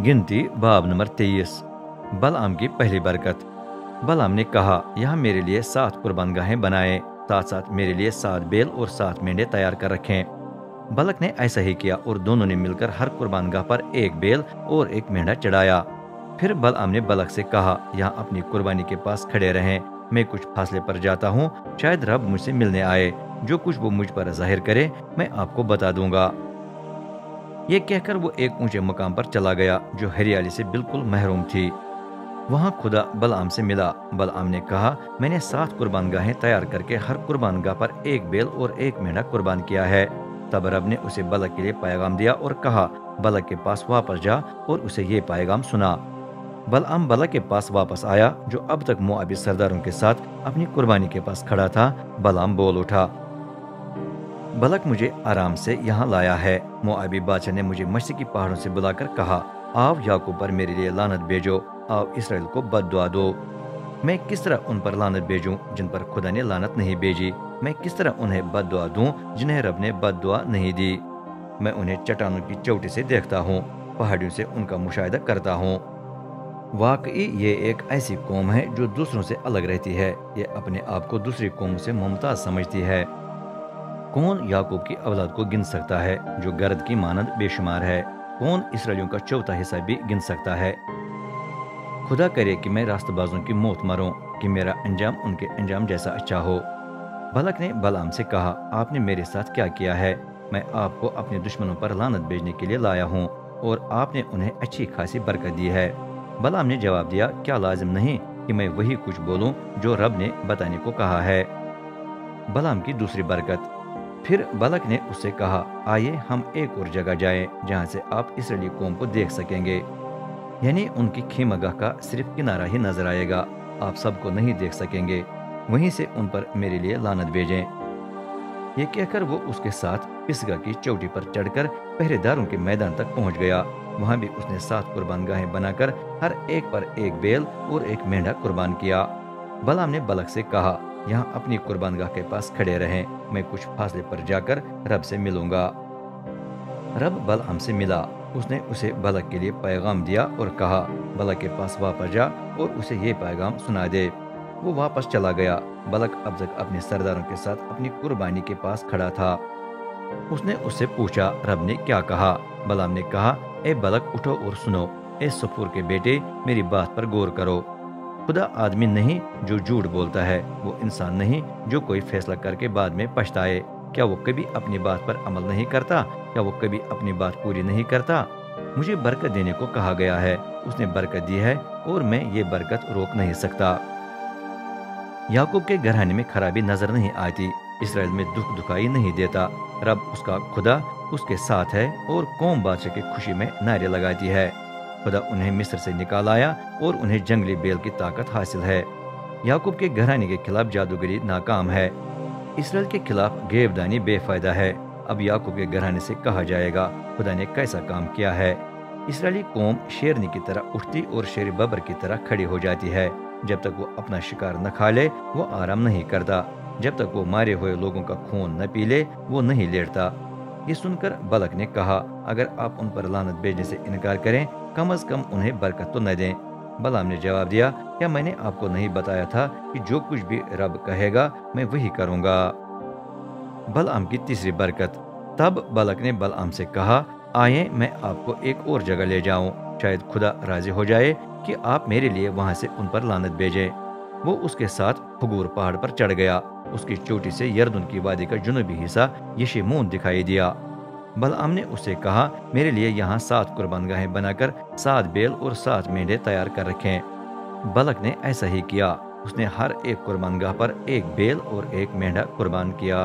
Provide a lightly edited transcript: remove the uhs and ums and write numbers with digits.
गिनती बाब नंबर 23। बलआम की पहली बरकत। बलआम ने कहा, यहाँ मेरे लिए 7 कुर्बान गाहें बनाएं, साथ साथ मेरे लिए 7 बैल और 7 मेंढे तैयार कर रखें। बलक ने ऐसा ही किया और दोनों ने मिलकर हर कुर्बान गाह पर एक बैल और एक मेंढा चढ़ाया। फिर बलआम ने बलक से कहा, यहाँ अपनी कुर्बानी के पास खड़े रहें, मैं कुछ फासले पर जाता हूँ, शायद रब मुझसे मिलने आए, जो कुछ वो मुझ पर जाहिर करे मैं आपको बता दूंगा। ये कहकर वो एक ऊंचे मकाम पर चला गया जो हरियाली से बिल्कुल महरूम थी। वहां खुदा बलआम से मिला। बलआम ने कहा, मैंने 7 कुर्बान गाहें तैयार करके हर कुर्बान गाह पर एक बैल और एक मेंढा कुर्बान किया है। तब रब ने उसे बलक के लिए पैगाम दिया और कहा, बलक के पास वापस जा और उसे ये पैगाम सुना। बलआम बलक के पास वापस आया जो अब तक मोआबी सरदारों के साथ अपनी कुर्बानी के पास खड़ा था। बलआम बोल उठा, बलक मुझे आराम से यहाँ लाया है। मोआबी बादशाह ने मुझे मशरिकी पहाड़ों से बुलाकर कहा, आओ याकूब पर मेरे लिए लानत भेजो, आओ इसराइल को बद्दुआ दो। मैं किस तरह उन पर लानत भेजूं जिन पर खुदा ने लानत नहीं भेजी? मैं किस तरह उन्हें बद्दुआ दूं जिन्हें रब ने बद्दुआ नहीं दी? मैं उन्हें चट्टानों की चोटी से देखता हूँ, पहाड़ियों से उनका मुशाहिदा करता हूँ। वाकई ये एक ऐसी कौम है जो दूसरों से अलग रहती है। ये अपने आप को दूसरी कौमों से मुमताज समझती है। कौन याकूब की औलाद को गिन सकता है जो गर्द की मानद बेशुमार है? कौन इसराइलियों का चौथा हिस्सा भी गिन सकता है? खुदा करे कि मैं रास्तबाजों की मौत मरूं, कि मेरा अंजाम उनके अंजाम जैसा अच्छा हो। बलक ने बलआम से कहा, आपने मेरे साथ क्या किया है? मैं आपको अपने दुश्मनों पर लानत भेजने के लिए लाया हूँ और आपने उन्हें अच्छी खासी बरकत दी है। बलआम ने जवाब दिया, क्या लाजिम नहीं कि मैं वही कुछ बोलूं जो रब ने बताने को कहा है? बलआम की दूसरी बरकत। फिर बलक ने उससे कहा, आइए हम एक और जगह जाएं जहां से आप इसराइली कौम को देख सकेंगे, यानी उनकी खीमगाह का सिर्फ किनारा ही नजर आएगा, आप सबको नहीं देख सकेंगे। वहीं से उन पर मेरे लिए लानत भेजें। ये कहकर वो उसके साथ पिसगा की चोटी पर चढ़कर पहरेदारों के मैदान तक पहुंच गया। वहां भी उसने 7 कुर्बान गाहें बनाकर हर एक पर एक बैल और एक मेंढा कुर्बान किया। बलआम ने बलक से कहा, यहाँ अपनी कुर्बान गाह के पास खड़े रहें, मैं कुछ फासले पर जाकर रब से मिलूंगा। रब बलआम से मिला। उसने उसे बलक के लिए पैगाम दिया और कहा, बलक के पास वापस जा और उसे ये पैगाम सुना दे। वो वापस चला गया। बलक अब तक अपने सरदारों के साथ अपनी कुर्बानी के पास खड़ा था। उसने उससे पूछा, रब ने क्या कहा? बलआम ने कहा, ए बलक उठो और सुनो, ए सफूर के बेटे मेरी बात पर गौर करो। खुदा आदमी नहीं जो झूठ बोलता है, वो इंसान नहीं जो कोई फैसला करके बाद में पछताए। क्या वो कभी अपनी बात पर अमल नहीं करता? क्या वो कभी अपनी बात पूरी नहीं करता? मुझे बरकत देने को कहा गया है, उसने बरकत दी है और मैं ये बरकत रोक नहीं सकता। याकूब के घराने में खराबी नजर नहीं आती, इसराइल में दुख दुखाई नहीं देता। रब उसका खुदा उसके साथ है और कौम बादशाह की खुशी में नारे लगाती है। खुदा उन्हें मिस्र से निकाल आया और उन्हें जंगली बैल की ताकत हासिल है। याकूब के घराने के खिलाफ जादूगरी नाकाम है, इसराइल के खिलाफ गेबदानी बेफायदा है। अब याकूब के घराने से कहा जाएगा, खुदा ने कैसा काम किया है। इसराइली कौम शेरनी की तरह उठती और शेर बबर की तरह खड़ी हो जाती है। जब तक वो अपना शिकार न खा ले वो आराम नहीं करता, जब तक वो मारे हुए लोगों का खून न पी ले वो नहीं लेटता। ये सुनकर बलक ने कहा, अगर आप उन पर लानत भेजने से इनकार करें, कम अज कम उन्हें बरकत तो न दें। बलआम ने जवाब दिया, क्या मैंने आपको नहीं बताया था कि जो कुछ भी रब कहेगा मैं वही करूंगा। बलआम की तीसरी बरकत। तब बलक ने बलआम से कहा, आइए मैं आपको एक और जगह ले जाऊं, शायद खुदा राजी हो जाए कि आप मेरे लिए वहां से उन पर लानत भेजें। वो उसके साथ फगूर पहाड़ पर चढ़ गया। उसकी चोटी से यरदुन की वादी का जुनूबी हिस्सा यशेमून दिखाई दिया। बलआम ने उससे कहा, मेरे लिए यहाँ 7 कुर्बान गाहें बनाकर 7 बैल और 7 मेंढे तैयार कर रखें। बलक ने ऐसा ही किया। उसने हर एक कुर्बान गाह पर एक बैल और एक मेंढा कुर्बान किया।